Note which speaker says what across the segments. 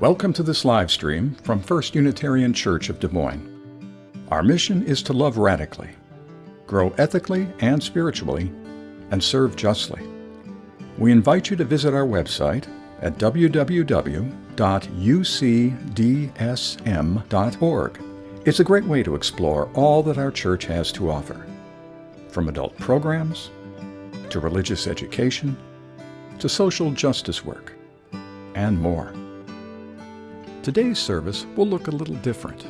Speaker 1: Welcome to this live stream from First Unitarian Church of Des Moines. Our mission is to love radically, grow ethically and spiritually, and serve justly. We invite you to visit our website at www.ucdsm.org. It's a great way to explore all that our church has to offer, from adult programs, to religious education, to social justice work, and more. Today's service will look a little different.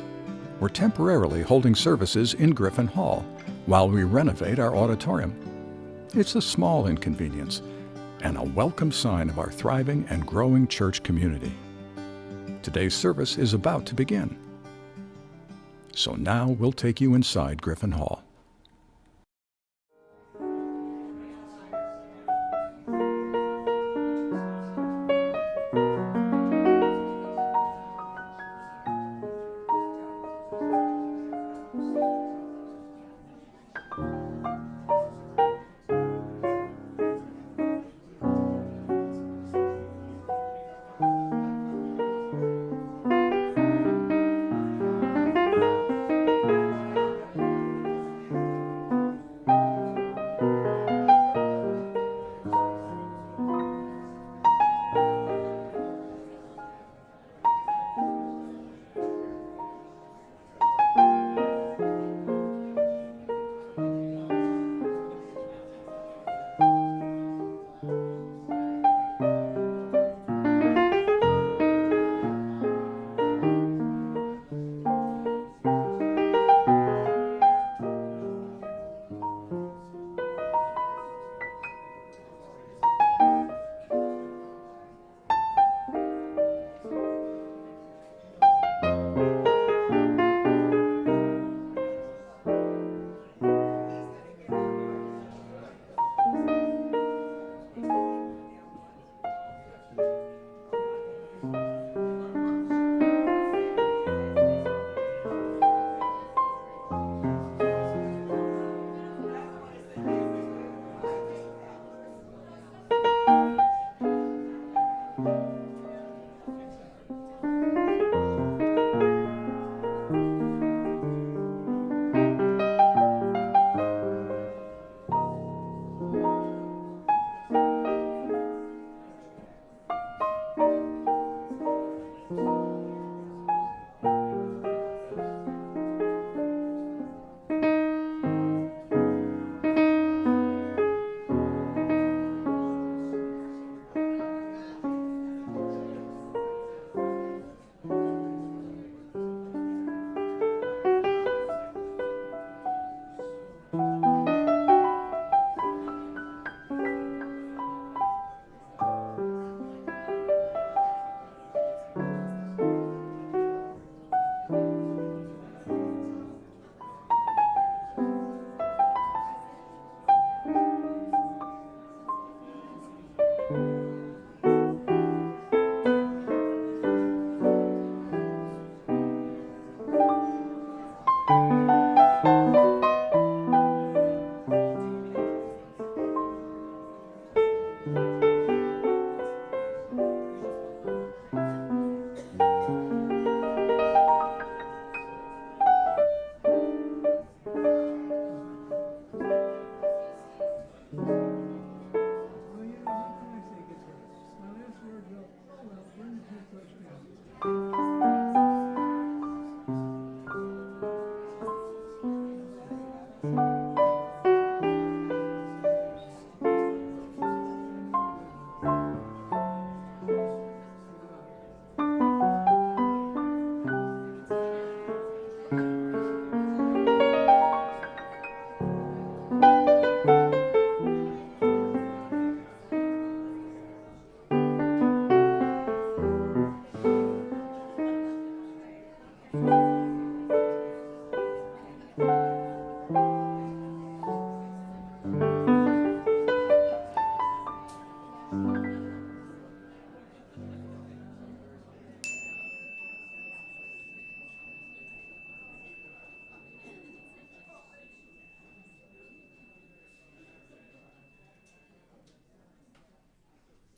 Speaker 1: We're temporarily holding services in Griffin Hall while we renovate our auditorium. It's a small inconvenience and a welcome sign of our thriving and growing church community. Today's service is about to begin. So now we'll take you inside Griffin Hall.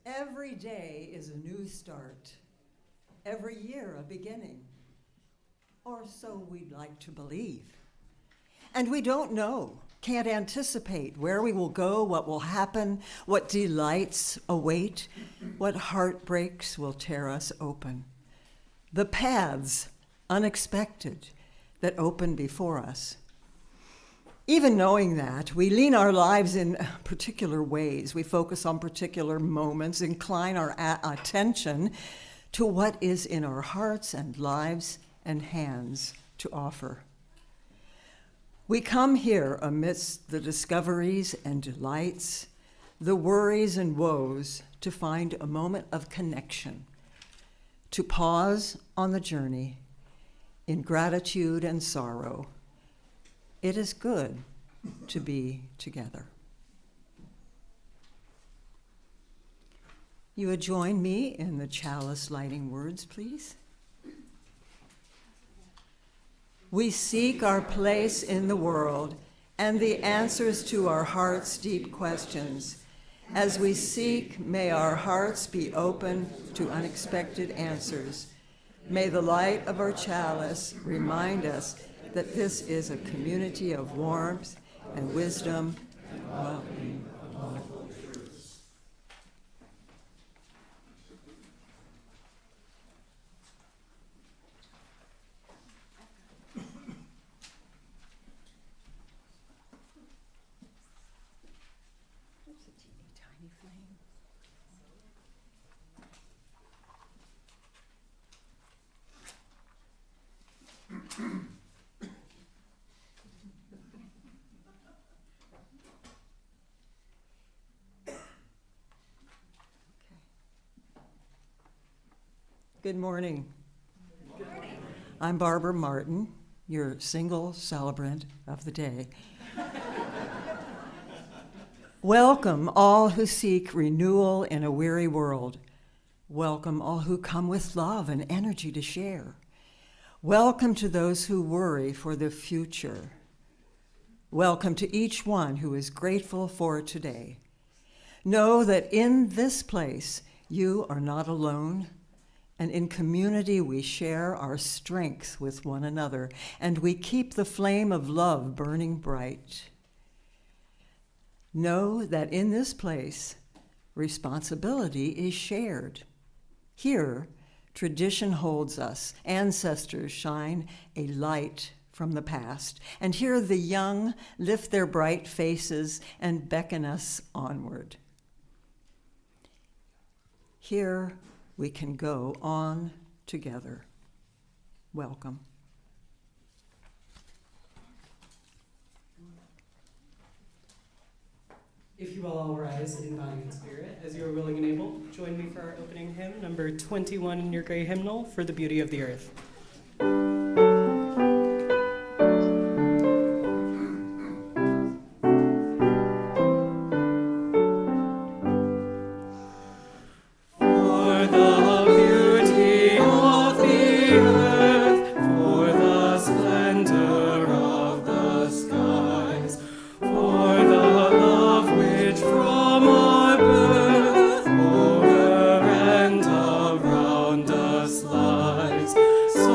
Speaker 2: Every day is a new start. every year a beginning, or so we'd like to believe. And we don't know, can't anticipate where we will go, what will happen, what delights await, what heartbreaks will tear us open. The paths, unexpected, that open before us. Even knowing that, we lean our lives in particular ways. We focus on particular moments, incline our attention to what is in our hearts and lives and hands to offer. We come here amidst the discoveries and delights, the worries and woes, to find a moment of connection, to pause on the journey in gratitude and sorrow. It is good to be together. You would join me in the chalice lighting words, please. We seek our place in the world and the answers to our heart's deep questions. As we seek, may our hearts be open to unexpected answers. May the light of our chalice remind us that this is a community of warmth and wisdom and welcoming. Good morning. Good morning. I'm Barbara Martin, your single celebrant of the day. Welcome all who seek renewal in a weary world. Welcome all who come with love and energy to share. Welcome to those who worry for the future. Welcome to each one who is grateful for today. Know that in this place you are not alone. And in community, we share our strength with one another, and we keep the flame of love burning bright. Know that in this place, responsibility is shared. Here, tradition holds us. Ancestors shine a light from the past, and here the young lift their bright faces and beckon us onward. Here, we can go on together. Welcome.
Speaker 3: If you will all rise in body and spirit, as you are willing and able, join me for our opening hymn, number 21 in your gray hymnal, For the Beauty of the Earth.
Speaker 4: So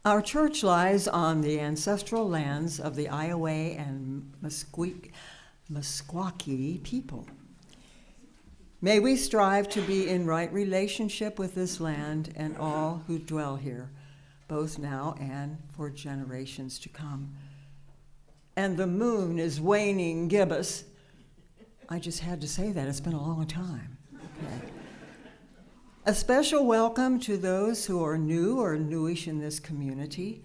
Speaker 2: Our church lies on the ancestral lands of the Iowa and Meskwaki people. May we strive to be in right relationship with this land and all who dwell here, both now and for generations to come. And the moon is waning gibbous. I just had to say that. It's been a long time. Okay. A special welcome to those who are new or newish in this community.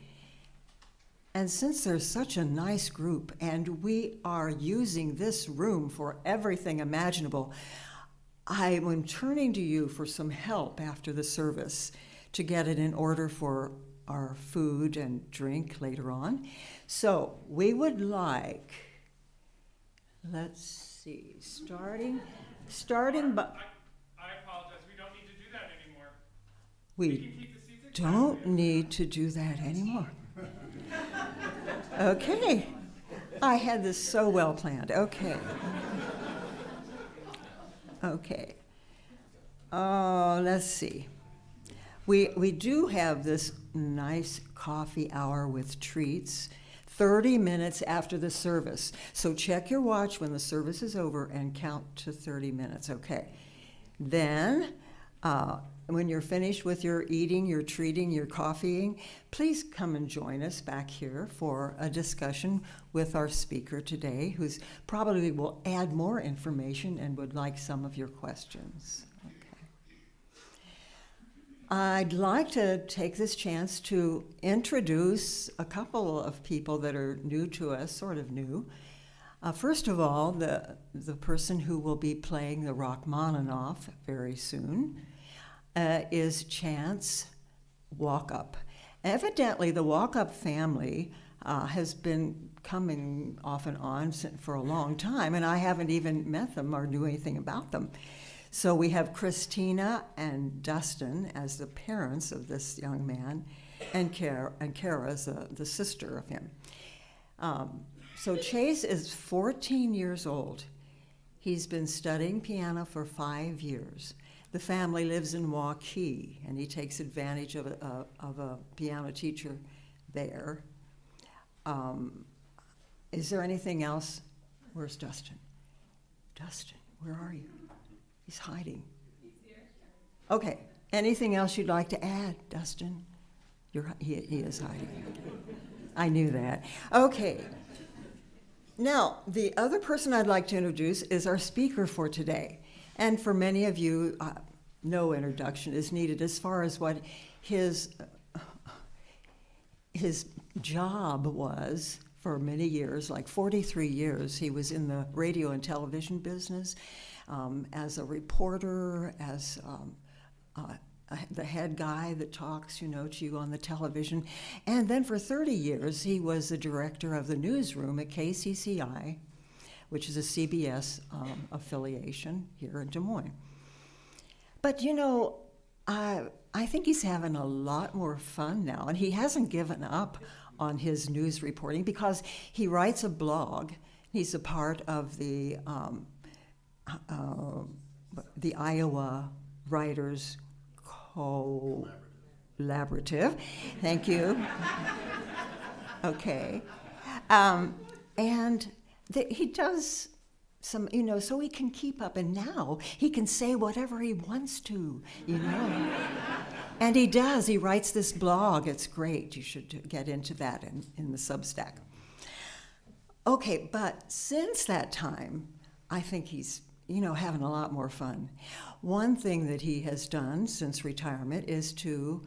Speaker 2: And since there's such a nice group and we are using this room for everything imaginable, I am turning to you for some help after the service to get it in order for our food and drink later on. So we would like, let's see, starting by...
Speaker 4: I apologize. We don't need to do that anymore.
Speaker 2: We
Speaker 4: can keep the seats at
Speaker 2: don't need to do that anymore. Okay. I had this so well planned. Okay. Okay. Let's see. We do have this nice coffee hour with treats 30 minutes after the service. So check your watch when the service is over and count to 30 minutes, okay? Then, when you're finished with your eating, your treating, your coffeeing, please come and join us back here for a discussion with our speaker today, who's probably will add more information and would like some of your questions. Okay. I'd like to take this chance to introduce a couple of people that are new to us, sort of new. First of all, the person who will be playing the Rachmaninoff very soon is Chance Walkup. Evidently, the Walkup family has been coming off and on for a long time, and I haven't even met them or knew anything about them. So we have Christina and Dustin as the parents of this young man, and Kara as the sister of him. So Chase is 14 years old. He's been studying piano for 5 years. The family lives in Waukee, and he takes advantage of a piano teacher there. Is there anything else? Where's Dustin? Dustin, where are you? He's hiding. He's here. Okay. Anything else you'd like to add, Dustin? He is hiding. I knew that. Okay. Now, the other person I'd like to introduce is our speaker for today. And for many of you, no introduction is needed as far as what his job was for many years, like 43 years. He was in the radio and television business as a reporter, as the head guy that talks, to you on the television. And then for 30 years, he was the director of the newsroom at KCCI, which is a CBS affiliation here in Des Moines. But, I think he's having a lot more fun now, and he hasn't given up on his news reporting because he writes a blog. He's a part of the Iowa Writers Collaborative. Thank you. Okay. And he does some, so he can keep up, and now he can say whatever he wants to, And he does. He writes this blog. It's great. You should get into that in the Substack. Okay, but since that time, I think he's, having a lot more fun. One thing that he has done since retirement is to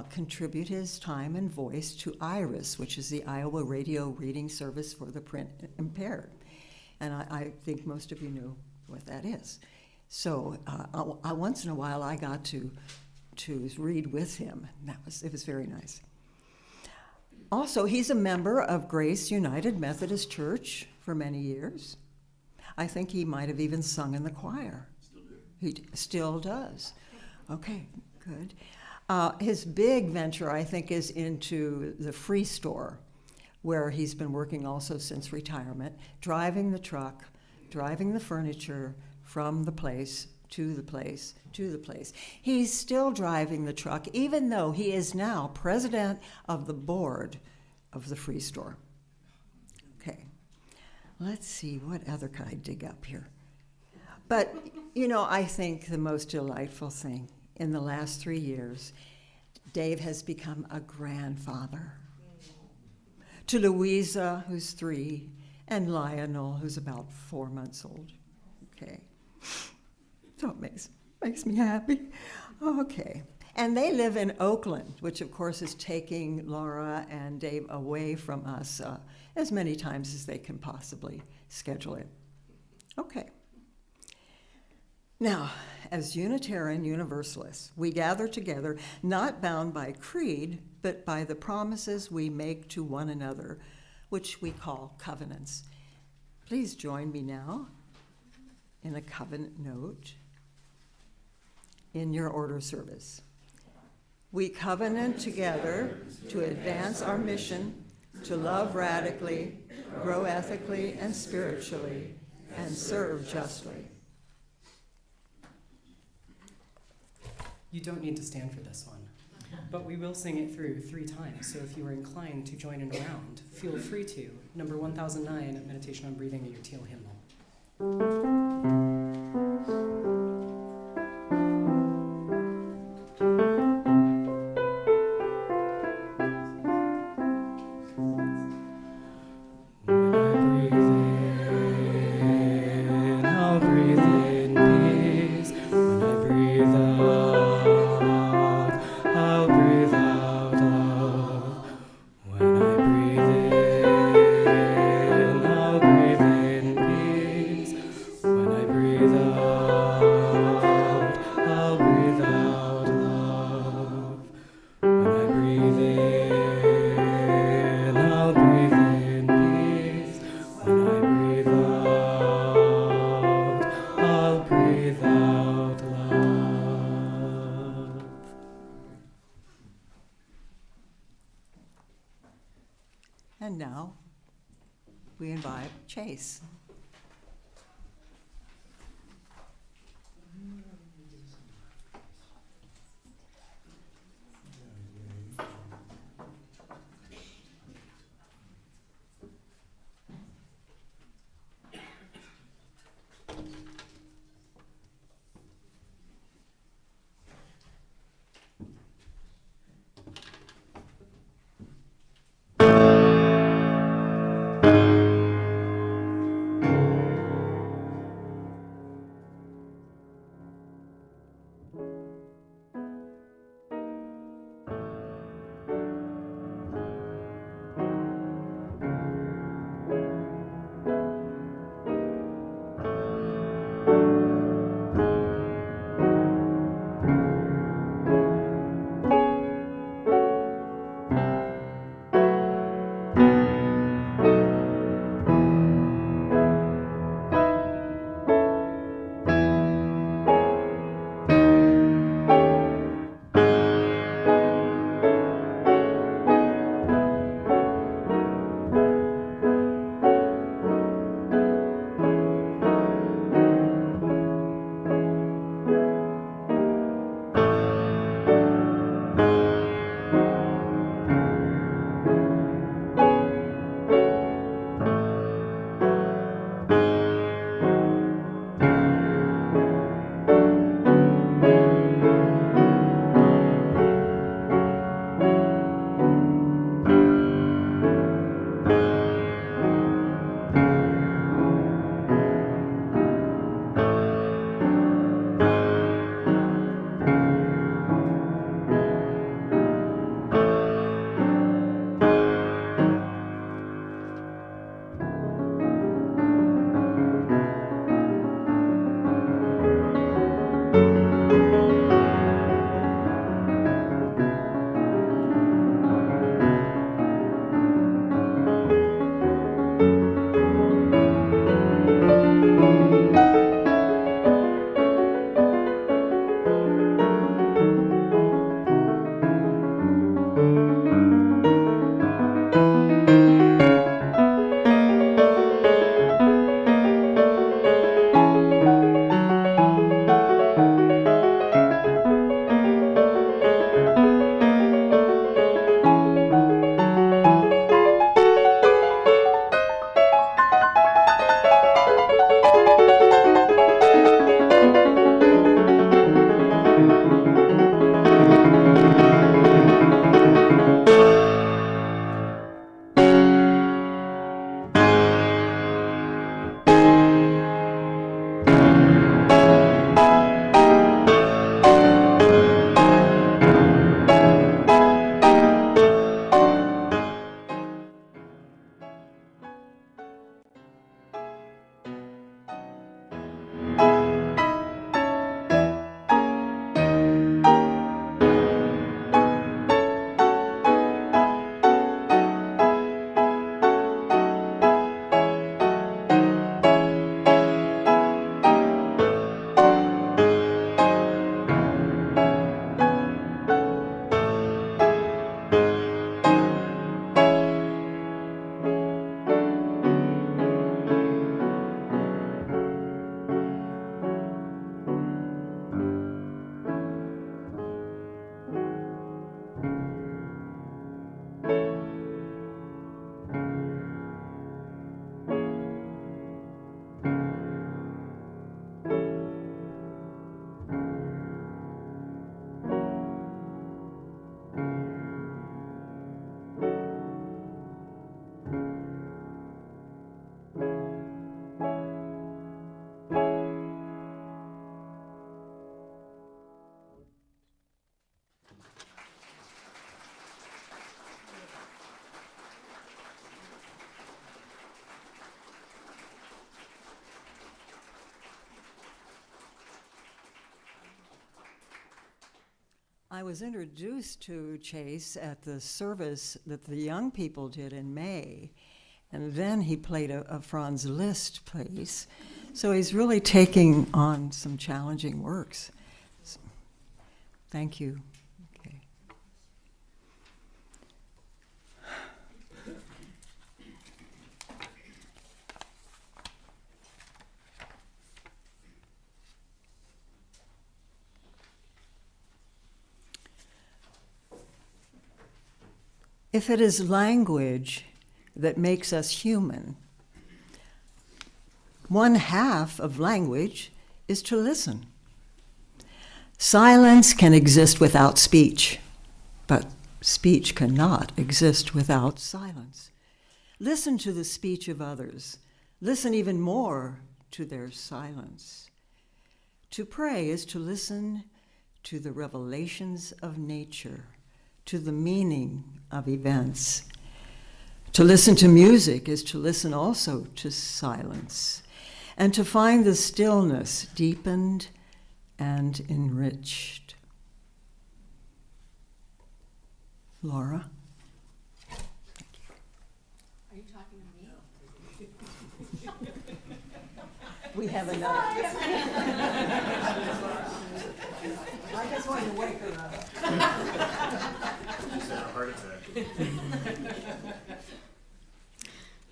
Speaker 2: contribute his time and voice to IRIS, which is the Iowa Radio Reading Service for the Print Impaired. And I think most of you know what that is. So once in a while, I got to read with him. It was very nice. Also, he's a member of Grace United Methodist Church for many years. I think he might have even sung in the choir. Still do. He still does. Okay, good. His big venture, I think, is into the free store, where he's been working also since retirement, driving the truck, driving the furniture from the place to the place, to the place. He's still driving the truck, even though he is now president of the board of the Free Store. Okay, let's see, what other could I dig up here? But, you know, I think the most delightful thing in the last 3 years, Dave has become a grandfather to Louisa, who's 3, and Lionel, who's about 4 months old. Okay. So it makes me happy. Okay. And they live in Oakland, which of course is taking Laura and Dave away from us as many times as they can possibly schedule it. Okay. Now, as Unitarian Universalists, we gather together not bound by creed, but by the promises we make to one another, which we call covenants. Please join me now in a covenant note in your order service. We covenant together to advance our mission, to love radically, grow ethically and spiritually, and serve justly.
Speaker 3: You don't need to stand for this one, but we will sing it through 3 times, so if you are inclined to join in a round, feel free to. Number 1009, Meditation on Breathing, in your teal hymnal.
Speaker 2: And now we invite Chase. I was introduced to Chase at the service that the young people did in May, and then he played a Franz Liszt piece. So he's really taking on some challenging works. So, thank you. Okay. If it is language that makes us human, one half of language is to listen. Silence can exist without speech, but speech cannot exist without silence. Listen to the speech of others. Listen even more to their silence. To pray is to listen to the revelations of nature, to the meaning of events. To listen to music is to listen also to silence, and to find the stillness deepened and enriched. Laura?
Speaker 5: Are you talking to me?
Speaker 2: We have another. I just wanted to wake her up.
Speaker 6: Just had a heart attack.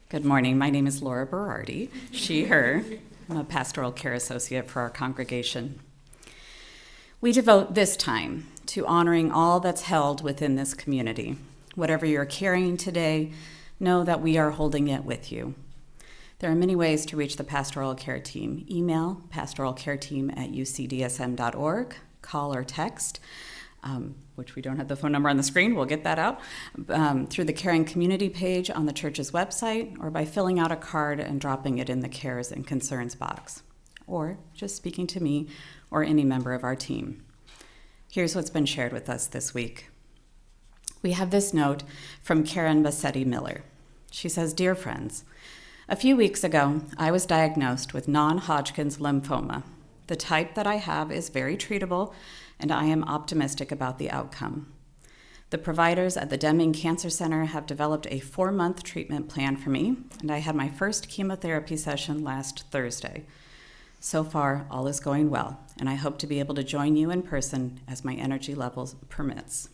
Speaker 5: Good morning. My name is Laura Berardi, she, her. I'm a pastoral care associate for our congregation. We devote this time to honoring all that's held within this community. Whatever you're carrying today, know that we are holding it with you. There are many ways to reach the pastoral care team. Email pastoralcareteam@ucdsm.org, call or text, which we don't have the phone number on the screen, we'll get that out, through the Caring Community page on the church's website, or by filling out a card and dropping it in the Cares and Concerns box, or just speaking to me or any member of our team. Here's what's been shared with us this week. We have this note from Karen Bassetti Miller. She says, "Dear friends, a few weeks ago, I was diagnosed with non-Hodgkin's lymphoma. The type that I have is very treatable, and I am optimistic about the outcome. The providers at the Deming Cancer Center have developed a 4-month treatment plan for me, and I had my first chemotherapy session last Thursday. So far, all is going well, and I hope to be able to join you in person as my energy levels permits."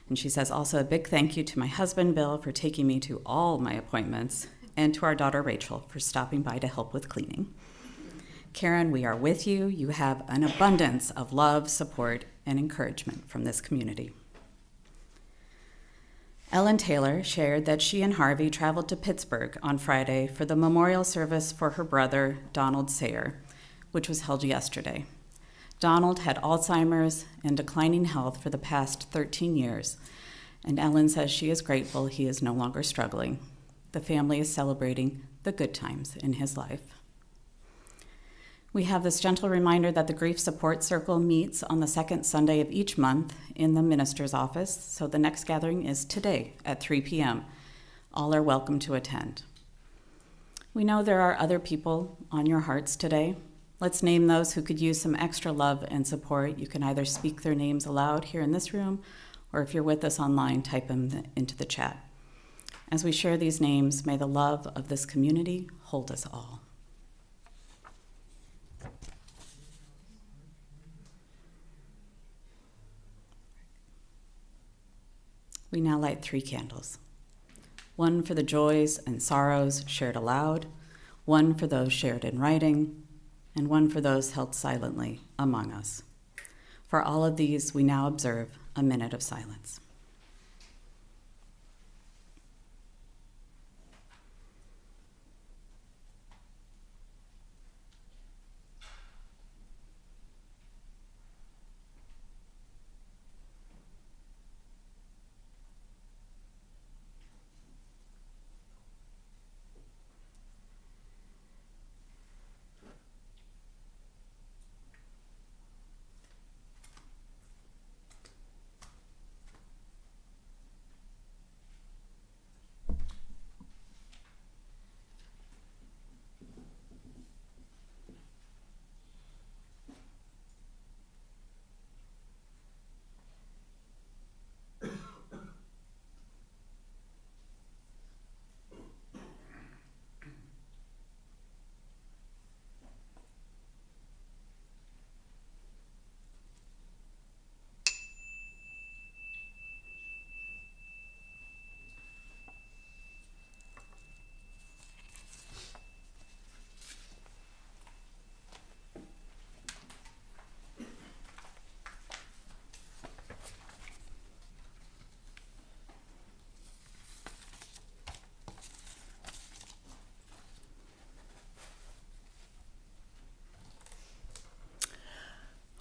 Speaker 5: And she says, also a big thank you to my husband, Bill, for taking me to all my appointments, and to our daughter, Rachel, for stopping by to help with cleaning. Karen, we are with you. You have an abundance of love, support, and encouragement from this community. Ellen Taylor shared that she and Harvey traveled to Pittsburgh on Friday for the memorial service for her brother, Donald Sayer, which was held yesterday. Donald had Alzheimer's and declining health for the past 13 years, and Ellen says she is grateful he is no longer struggling. The family is celebrating the good times in his life. We have this gentle reminder that the Grief Support Circle meets on the second Sunday of each month in the minister's office, so the next gathering is today at 3 p.m. All are welcome to attend. We know there are other people on your hearts today. Let's name those who could use some extra love and support. You can either speak their names aloud here in this room, or if you're with us online, type them into the chat. As we share these names, may the love of this community hold us all. We now light 3 candles. One for the joys and sorrows shared aloud, one for those shared in writing, and one for those held silently among us. For all of these, we now observe a minute of silence.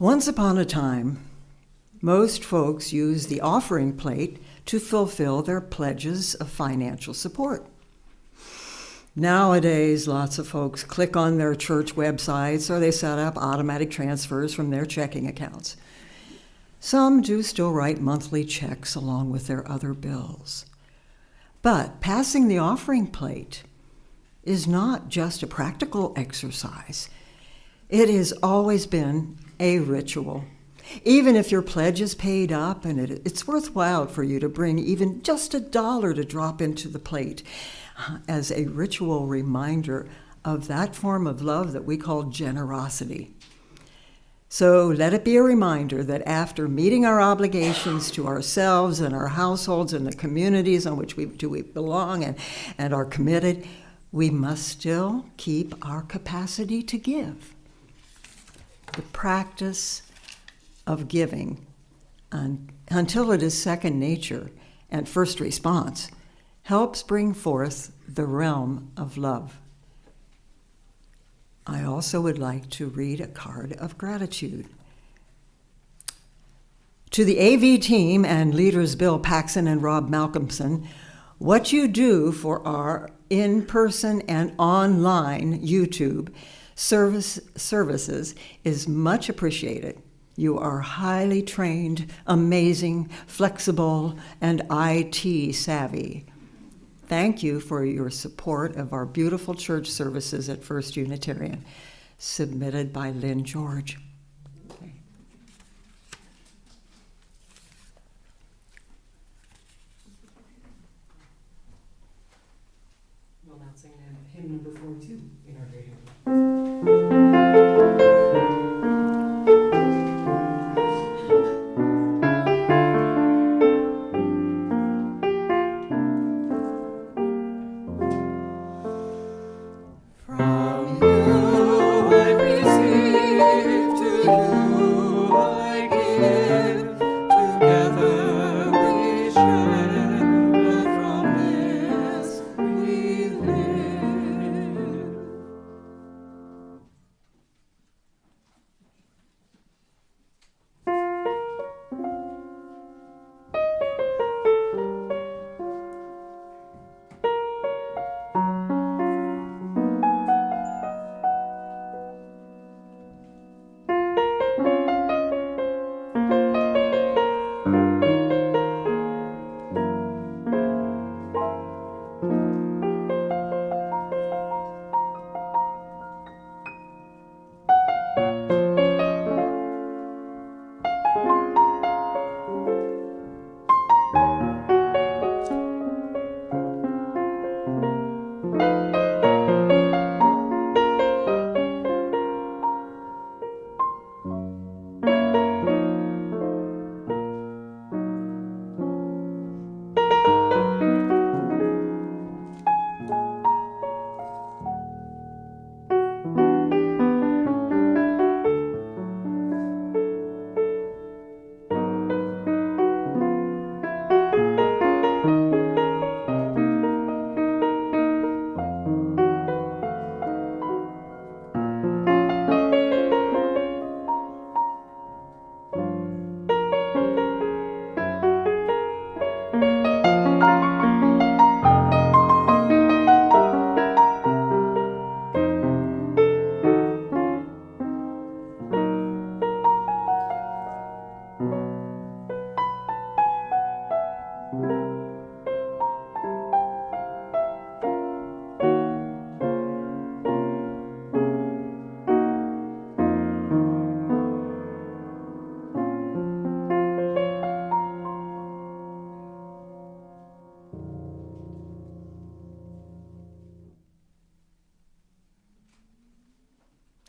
Speaker 2: Once upon a time, most folks used the offering plate to fulfill their pledges of financial support. Nowadays, lots of folks click on their church websites or they set up automatic transfers from their checking accounts. Some do still write monthly checks along with their other bills. But passing the offering plate is not just a practical exercise. It has always been a ritual. Even if your pledge is paid up and it's worthwhile for you to bring even just $1 to drop into the plate as a ritual reminder of that form of love that we call generosity. So let it be a reminder that after meeting our obligations to ourselves and our households and the communities on which we belong and are committed, we must still keep our capacity to give. The practice of giving, until it is second nature and first response, helps bring forth the realm of love. I also would like to read a card of gratitude. To the AV team and leaders Bill Paxson and Rob Malcolmson, what you do for our in-person and online YouTube services is much appreciated. You are highly trained, amazing, flexible, and IT savvy. Thank you for your support of our beautiful church services at First Unitarian. Submitted by Lynn George. Okay.
Speaker 3: We'll now sing hymn number 42 in our great hymn.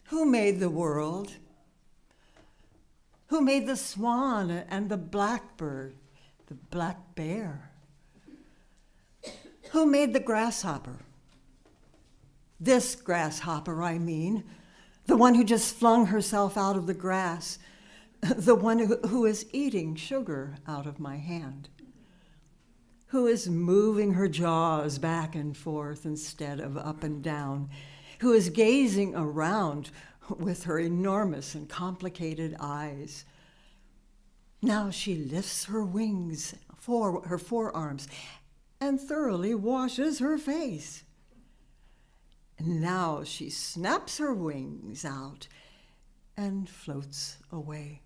Speaker 2: Who made the world? Who made the swan and the blackbird, the black bear? Who made the grasshopper? This grasshopper, I mean, the one who just flung herself out of the grass, the one who is eating sugar out of my hand, who is moving her jaws back and forth instead of up and down, who is gazing around with her enormous and complicated eyes. Now she lifts her wings, her forearms, and thoroughly washes her face. Now she snaps her wings out and floats away.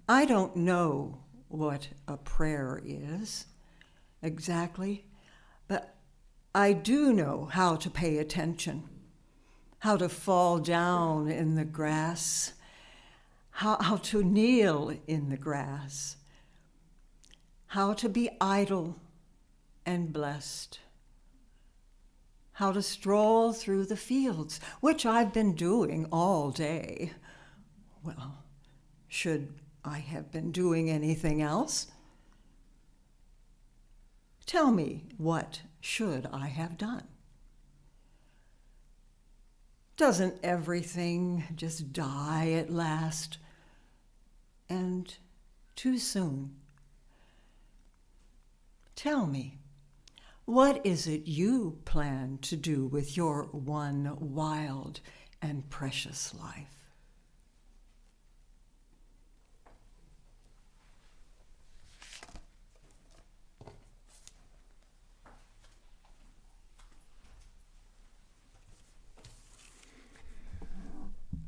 Speaker 2: I don't know what a prayer is exactly, but I do know how to pay attention, how to fall down in the grass, how to kneel in the grass, how to be idle and blessed, how to stroll through the fields, which I've been doing all day. Well, should I have been doing anything else? Tell me, what should I have done? Doesn't everything just die at last? And too soon? Tell me, what is it you plan to do with your one wild and precious life?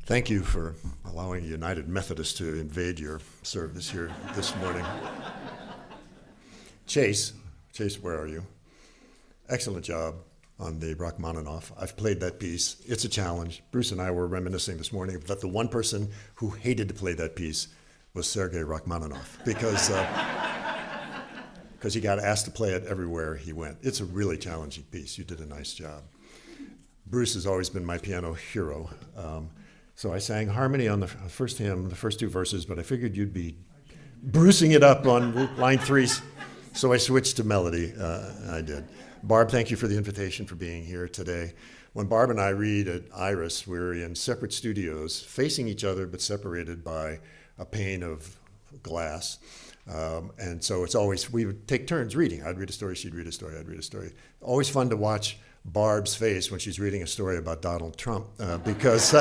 Speaker 7: Thank you for allowing United Methodists to invade your service here this morning. Chase, where are you? Excellent job on the Rachmaninoff. I've played that piece. It's a challenge. Bruce and I were reminiscing this morning that the one person who hated to play that piece was Sergei Rachmaninoff because he got asked to play it everywhere he went. It's a really challenging piece. You did a nice job. Bruce has always been my piano hero. So I sang harmony on the first hymn, the first two verses, but I figured you'd be bruising it up on line 3, so I switched to melody. I did. Barb, thank you for the invitation for being here today. When Barb and I read at Iris, we're in separate studios, facing each other, but separated by a pane of glass. And so it's always, we would take turns reading. I'd read a story, she'd read a story, I'd read a story. Always fun to watch Barb's face when she's reading a story about Donald Trump, because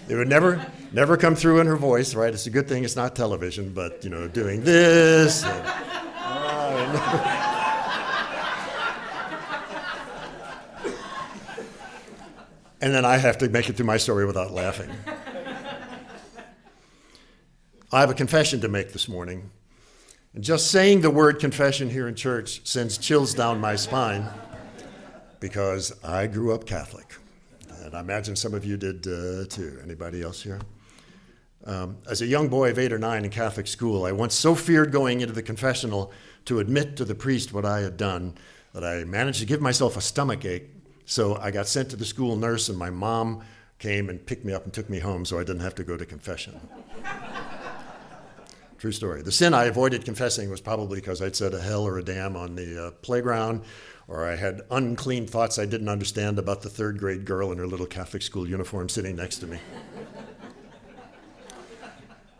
Speaker 7: it would never come through in her voice, right? It's a good thing it's not television, but, doing this. And then I have to make it through my story without laughing. I have a confession to make this morning. And just saying the word confession here in church sends chills down my spine because I grew up Catholic. And I imagine some of you did too. Anybody else here? As a young boy of 8 or 9 in Catholic school, I once so feared going into the confessional to admit to the priest what I had done that I managed to give myself a stomach ache. So I got sent to the school nurse, and my mom came and picked me up and took me home so I didn't have to go to confession. True story. The sin I avoided confessing was probably because I'd said a hell or a damn on the playground, or I had unclean thoughts I didn't understand about the 3rd grade girl in her little Catholic school uniform sitting next to me.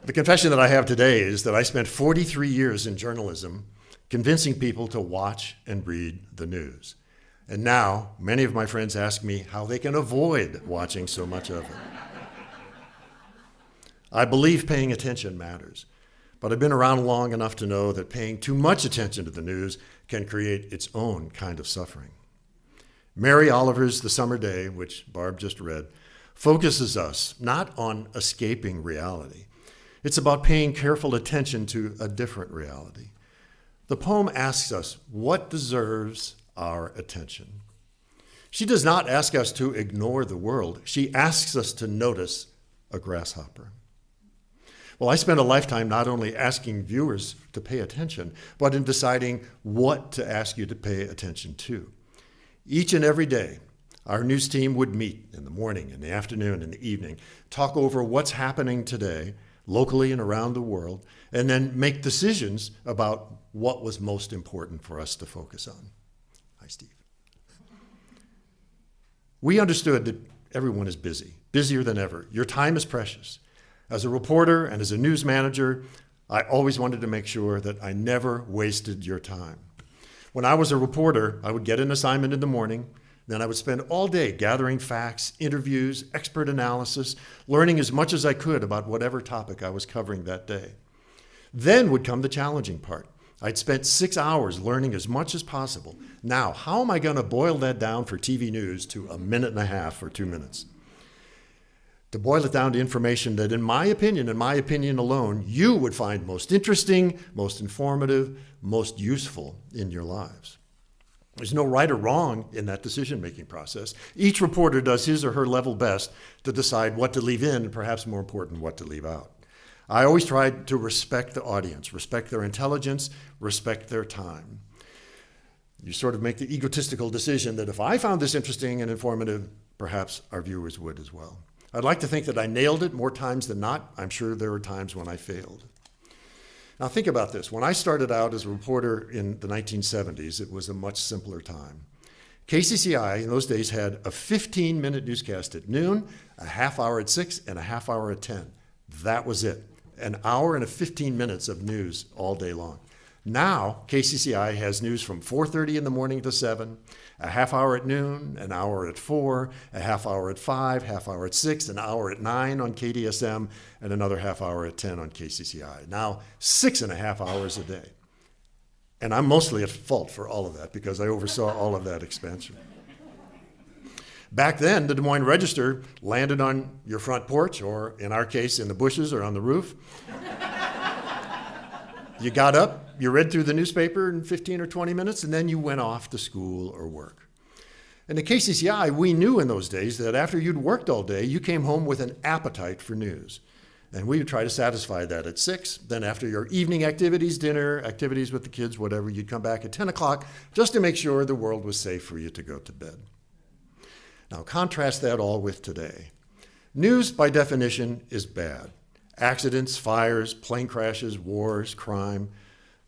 Speaker 7: The confession that I have today is that I spent 43 years in journalism convincing people to watch and read the news. And now, many of my friends ask me how they can avoid watching so much of it. I believe paying attention matters. But I've been around long enough to know that paying too much attention to the news can create its own kind of suffering. Mary Oliver's The Summer Day, which Barb just read, focuses us not on escaping reality. It's about paying careful attention to a different reality. The poem asks us what deserves our attention. She does not ask us to ignore the world. She asks us to notice a grasshopper. Well, I spent a lifetime not only asking viewers to pay attention, but in deciding what to ask you to pay attention to. Each and every day, our news team would meet in the morning, in the afternoon, in the evening, talk over what's happening today, locally and around the world, and then make decisions about what was most important for us to focus on. Hi, Steve. We understood that everyone is busy, busier than ever. Your time is precious. As a reporter and as a news manager, I always wanted to make sure that I never wasted your time. When I was a reporter, I would get an assignment in the morning, then I would spend all day gathering facts, interviews, expert analysis, learning as much as I could about whatever topic I was covering that day. Then would come the challenging part. I'd spent 6 hours learning as much as possible. Now, how am I going to boil that down for TV news to a minute and a half or 2 minutes? To boil it down to information that, in my opinion alone, you would find most interesting, most informative, most useful in your lives. There's no right or wrong in that decision-making process. Each reporter does his or her level best to decide what to leave in, and perhaps more important, what to leave out. I always tried to respect the audience, respect their intelligence, respect their time. You sort of make the egotistical decision that if I found this interesting and informative, perhaps our viewers would as well. I'd like to think that I nailed it more times than not. I'm sure there were times when I failed. Now think about this. When I started out as a reporter in the 1970s, it was a much simpler time. KCCI in those days had a 15-minute newscast at noon, a half hour at 6, and a half hour at 10. That was it. An hour and 15 minutes of news all day long. Now, KCCI has news from 4:30 in the morning to 7, a half hour at noon, an hour at 4, a half hour at 5, half hour at 6, an hour at 9 on KDSM, and another half hour at 10 on KCCI. Now, 6.5 hours a day. And I'm mostly at fault for all of that because I oversaw all of that expansion. Back then, the Des Moines Register landed on your front porch, or in our case, in the bushes or on the roof. You got up, you read through the newspaper in 15 or 20 minutes, and then you went off to school or work. And at KCCI, we knew in those days that after you'd worked all day, you came home with an appetite for news. And we would try to satisfy that at 6. Then after your evening activities, dinner, activities with the kids, whatever, you'd come back at 10 o'clock just to make sure the world was safe for you to go to bed. Now contrast that all with today. News, by definition, is bad. Accidents, fires, plane crashes, wars, crime.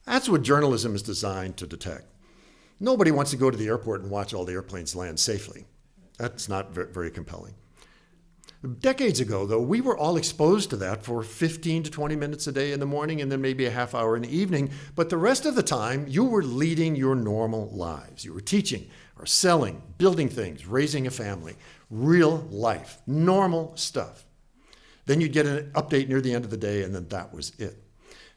Speaker 7: That's what journalism is designed to detect. Nobody wants to go to the airport and watch all the airplanes land safely. That's not very compelling. Decades ago, though, we were all exposed to that for 15 to 20 minutes a day in the morning and then maybe a half hour in the evening. But the rest of the time, you were leading your normal lives. You were teaching or selling, building things, raising a family, real life, normal stuff. Then you'd get an update near the end of the day, and then that was it.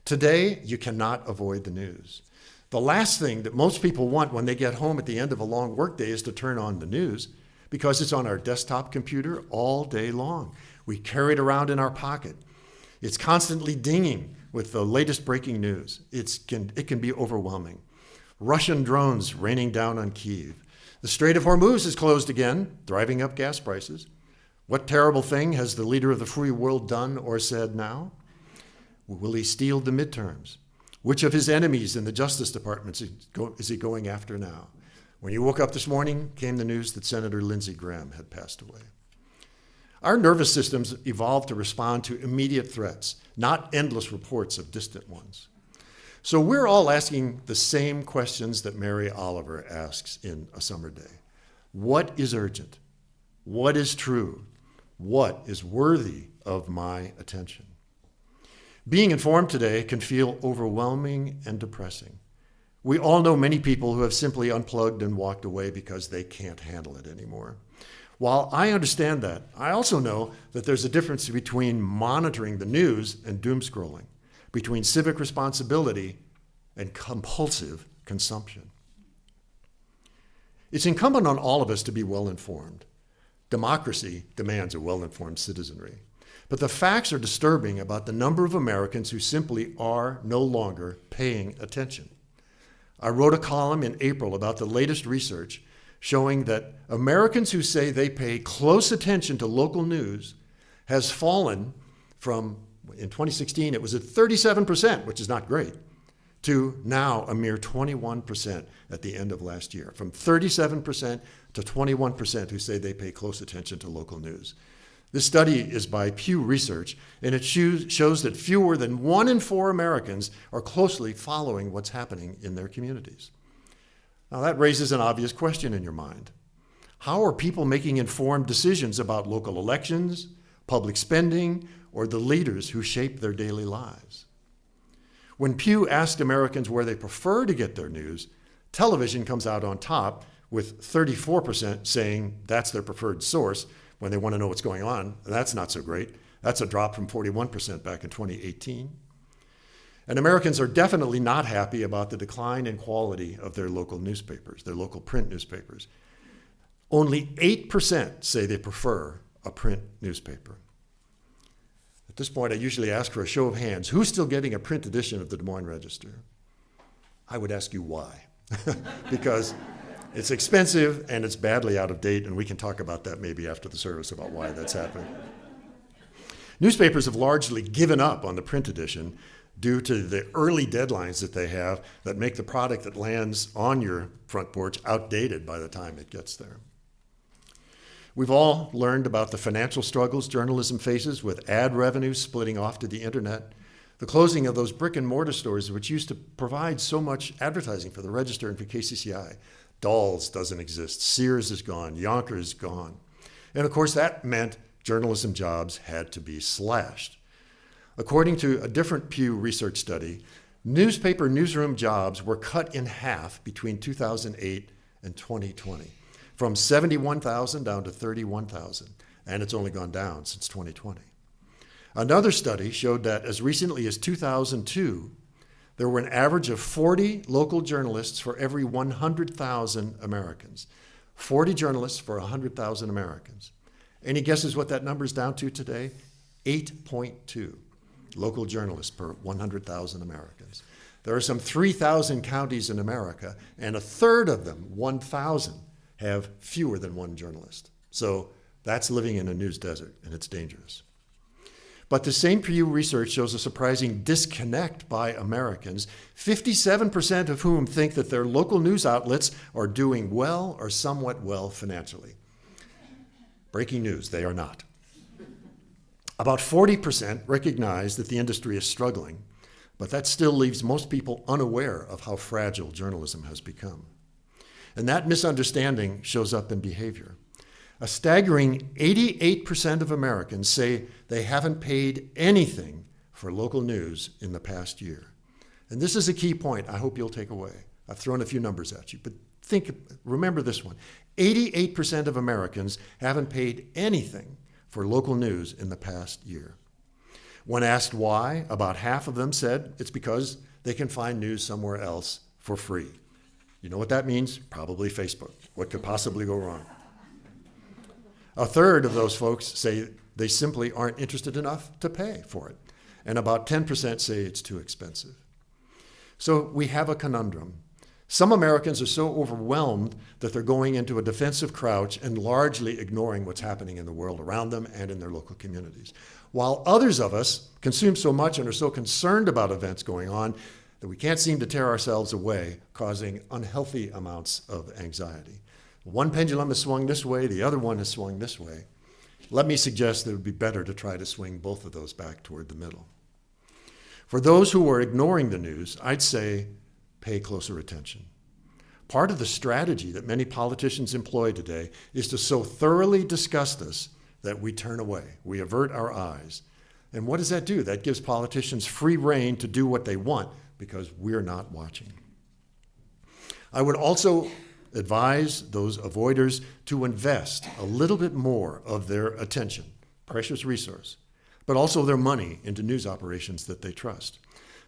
Speaker 7: Today, you cannot avoid the news. The last thing that most people want when they get home at the end of a long workday is to turn on the news, because it's on our desktop computer all day long. We carry it around in our pocket. It's constantly dinging with the latest breaking news. It can be overwhelming. Russian drones raining down on Kyiv. The Strait of Hormuz is closed again, driving up gas prices. What terrible thing has the leader of the free world done or said now? Will he steal the midterms? Which of his enemies in the Justice Department is he going after now? When you woke up this morning, came the news that Senator Lindsey Graham had passed away. Our nervous systems evolved to respond to immediate threats, not endless reports of distant ones. So we're all asking the same questions that Mary Oliver asks in A Summer Day. What is urgent? What is true? What is worthy of my attention? Being informed today can feel overwhelming and depressing. We all know many people who have simply unplugged and walked away because they can't handle it anymore. While I understand that, I also know that there's a difference between monitoring the news and doom scrolling, between civic responsibility and compulsive consumption. It's incumbent on all of us to be well-informed. Democracy demands a well-informed citizenry. But the facts are disturbing about the number of Americans who simply are no longer paying attention. I wrote a column in April about the latest research showing that Americans who say they pay close attention to local news has fallen from, in 2016, it was at 37%, which is not great, to now a mere 21% at the end of last year. From 37% to 21% who say they pay close attention to local news. This study is by Pew Research, and it shows that fewer than 1 in 4 Americans are closely following what's happening in their communities. Now that raises an obvious question in your mind. How are people making informed decisions about local elections, public spending, or the leaders who shape their daily lives? When Pew asked Americans where they prefer to get their news, Television comes out on top with 34% saying that's their preferred source when they want to know what's going on. And that's not so great. That's a drop from 41% back in 2018. And Americans are definitely not happy about the decline in quality of their local newspapers, their local print newspapers. Only 8% say they prefer a print newspaper. At this point, I usually ask for a show of hands. Who's still getting a print edition of the Des Moines Register? I would ask you why. Because it's expensive and it's badly out of date, and we can talk about that maybe after the service about why that's happening. Newspapers have largely given up on the print edition due to the early deadlines that they have that make the product that lands on your front porch outdated by the time it gets there. We've all learned about the financial struggles journalism faces with ad revenue splitting off to the internet, the closing of those brick and mortar stores which used to provide so much advertising for the Register and for KCCI. Dolls doesn't exist, Sears is gone, Yonkers is gone. And of course that meant journalism jobs had to be slashed. According to a different Pew Research study, newspaper newsroom jobs were cut in half between 2008 and 2020, from 71,000 down to 31,000, and it's only gone down since 2020. Another study showed that as recently as 2002, there were an average of 40 local journalists for every 100,000 Americans. 40 journalists for 100,000 Americans. Any guesses what that number is down to today? 8.2 local journalists per 100,000 Americans. There are some 3,000 counties in America, and a third of them, 1,000, have fewer than one journalist. So that's living in a news desert, and it's dangerous. But the same Pew research shows a surprising disconnect by Americans, 57% of whom think that their local news outlets are doing well or somewhat well financially. Breaking news, they are not. About 40% recognize that the industry is struggling, but that still leaves most people unaware of how fragile journalism has become. And that misunderstanding shows up in behavior. A staggering 88% of Americans say they haven't paid anything for local news in the past year. And this is a key point I hope you'll take away. I've thrown a few numbers at you, but remember this one. 88% of Americans haven't paid anything for local news in the past year. When asked why, about half of them said it's because they can find news somewhere else for free. You know what that means? Probably Facebook. What could possibly go wrong? A third of those folks say they simply aren't interested enough to pay for it. And about 10% say it's too expensive. So we have a conundrum. Some Americans are so overwhelmed that they're going into a defensive crouch and largely ignoring what's happening in the world around them and in their local communities. While others of us consume so much and are so concerned about events going on that we can't seem to tear ourselves away, causing unhealthy amounts of anxiety. One pendulum has swung this way, the other one has swung this way. Let me suggest that it would be better to try to swing both of those back toward the middle. For those who are ignoring the news, I'd say pay closer attention. Part of the strategy that many politicians employ today is to so thoroughly disgust us that we turn away, we avert our eyes. And what does that do? That gives politicians free rein to do what they want because we're not watching. I would also advise those avoiders to invest a little bit more of their attention, precious resource, but also their money into news operations that they trust.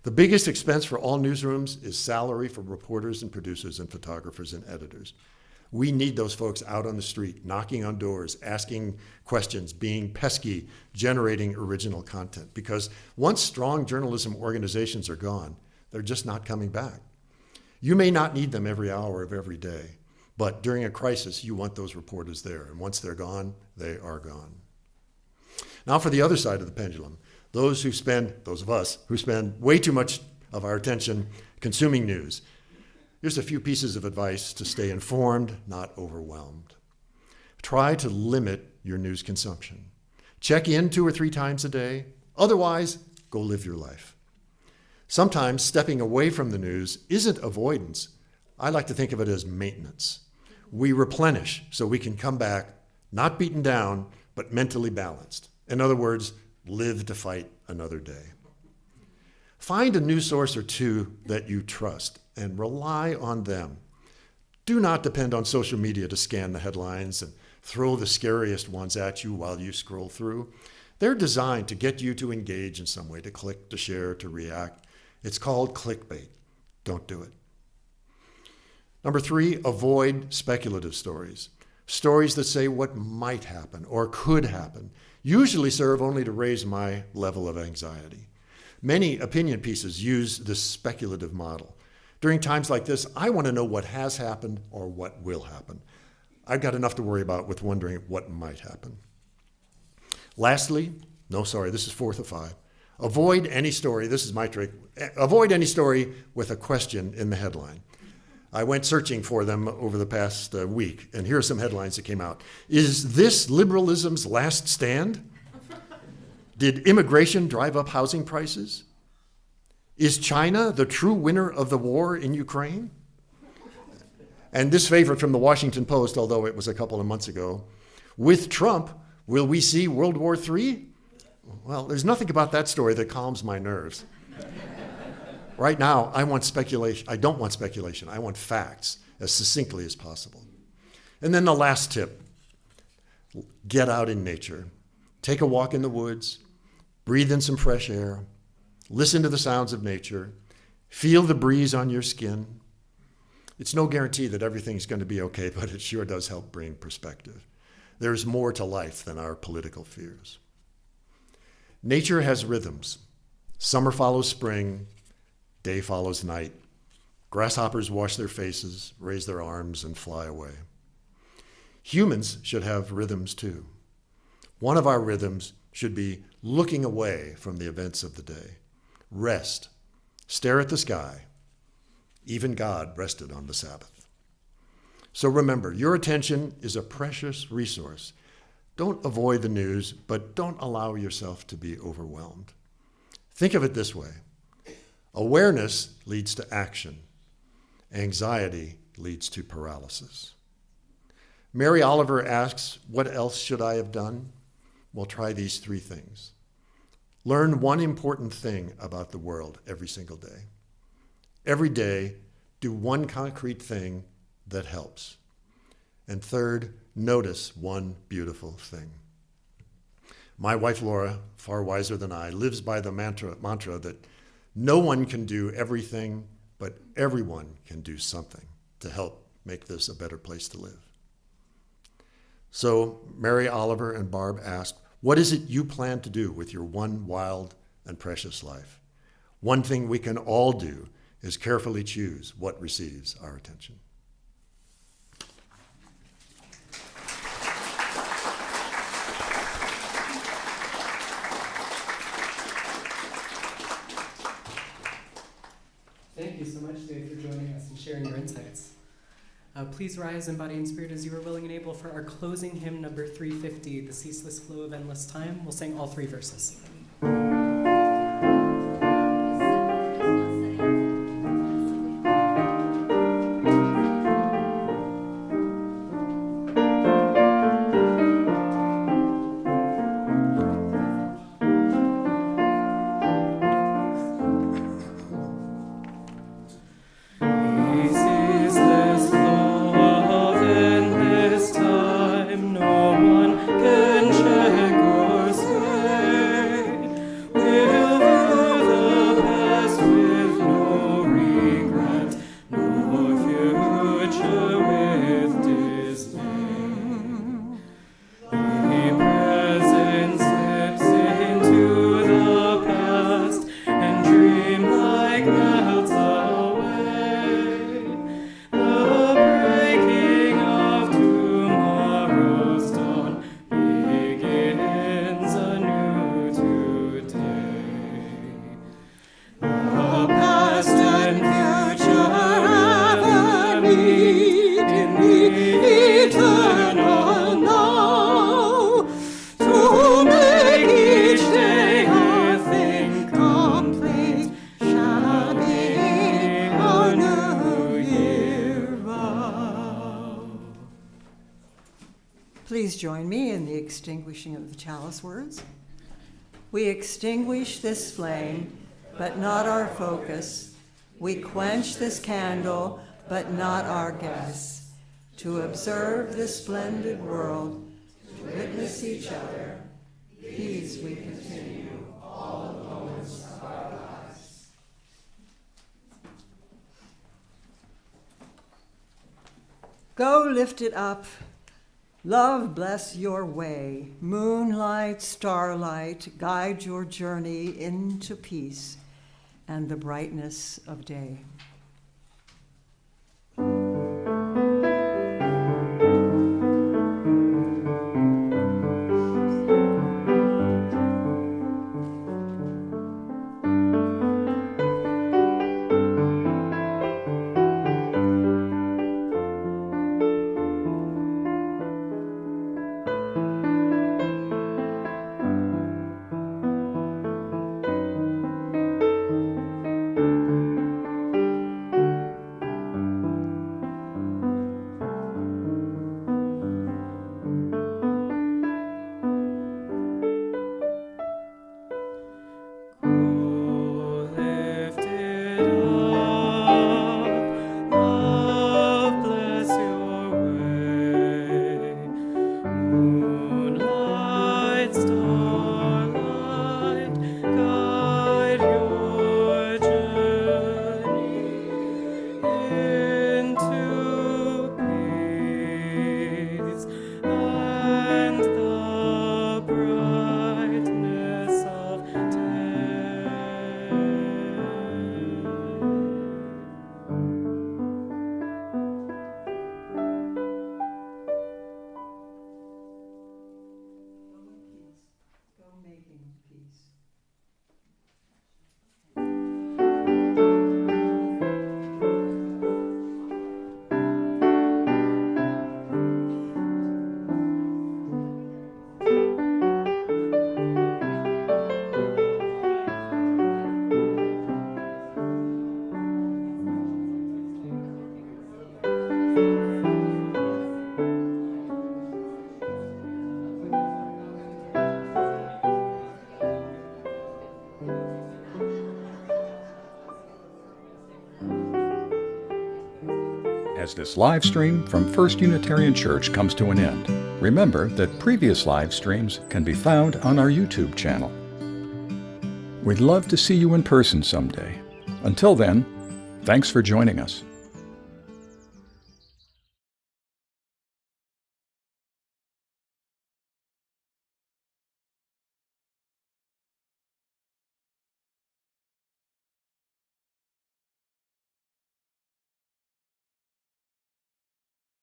Speaker 7: The biggest expense for all newsrooms is salary for reporters and producers and photographers and editors. We need those folks out on the street, knocking on doors, asking questions, being pesky, generating original content. Because once strong journalism organizations are gone, they're just not coming back. You may not need them every hour of every day, but during a crisis, you want those reporters there. And once they're gone, they are gone. Now for the other side of the pendulum, those of us who spend way too much of our attention consuming news. Here's a few pieces of advice to stay informed, not overwhelmed. Try to limit your news consumption. Check in 2 or 3 times a day. Otherwise, go live your life. Sometimes stepping away from the news isn't avoidance. I like to think of it as maintenance. We replenish so we can come back, not beaten down, but mentally balanced. In other words, live to fight another day. Find a news source or two that you trust and rely on them. Do not depend on social media to scan the headlines and throw the scariest ones at you while you scroll through. They're designed to get you to engage in some way, to click, to share, to react. It's called clickbait. Don't do it. Number 3, avoid speculative stories. Stories that say what might happen or could happen usually serve only to raise my level of anxiety. Many opinion pieces use this speculative model. During times like this, I want to know what has happened or what will happen. I've got enough to worry about with wondering what might happen. Lastly, this is 4th of 5. Avoid any story, this is my trick, avoid any story with a question in the headline. I went searching for them over the past week, and here are some headlines that came out. Is this liberalism's last stand? Did immigration drive up housing prices? Is China the true winner of the war in Ukraine? And this favorite from the Washington Post, although it was a couple of months ago, with Trump, will we see World War III? Well, there's nothing about that story that calms my nerves. Right now, I want speculation. I don't want speculation. I want facts as succinctly as possible. And then the last tip, get out in nature. Take a walk in the woods, breathe in some fresh air, listen to the sounds of nature, feel the breeze on your skin. It's no guarantee that everything's going to be okay, but it sure does help bring perspective. There's more to life than our political fears. Nature has rhythms. Summer follows spring, day follows night. Grasshoppers wash their faces, raise their arms, and fly away. Humans should have rhythms too. One of our rhythms should be looking away from the events of the day. Rest. Stare at the sky. Even God rested on the Sabbath. So remember, your attention is a precious resource. Don't avoid the news, but don't allow yourself to be overwhelmed. Think of it this way. Awareness leads to action. Anxiety leads to paralysis. Mary Oliver asks, what else should I have done? Well, try these 3 things. Learn one important thing about the world every single day. Every day, do one concrete thing that helps. And third, notice one beautiful thing. My wife, Laura, far wiser than I, lives by the mantra that no one can do everything, but everyone can do something to help make this a better place to live. So Mary Oliver and Barb asked, what is it you plan to do with your one wild and precious life? One thing we can all do is carefully choose what receives our attention.
Speaker 3: Thank you so much, Dave, for joining us and sharing your insights. Please rise in body and spirit as you are willing and able for our closing hymn number 350, The Ceaseless Flow of Endless Time. We'll sing all 3 verses.
Speaker 2: Please join me in the extinguishing of the chalice words. We extinguish this flame, but not our focus. We quench this candle, but not our guests, to observe this splendid world, to witness each other. These we continue all the moments of our lives. Go lift it up. Love bless your way. Moonlight, starlight, guide your journey into peace and the brightness of day.
Speaker 1: As this live stream from First Unitarian Church comes to an end, remember that previous live streams can be found on our YouTube channel. We'd love to see you in person someday. Until then, thanks for joining us.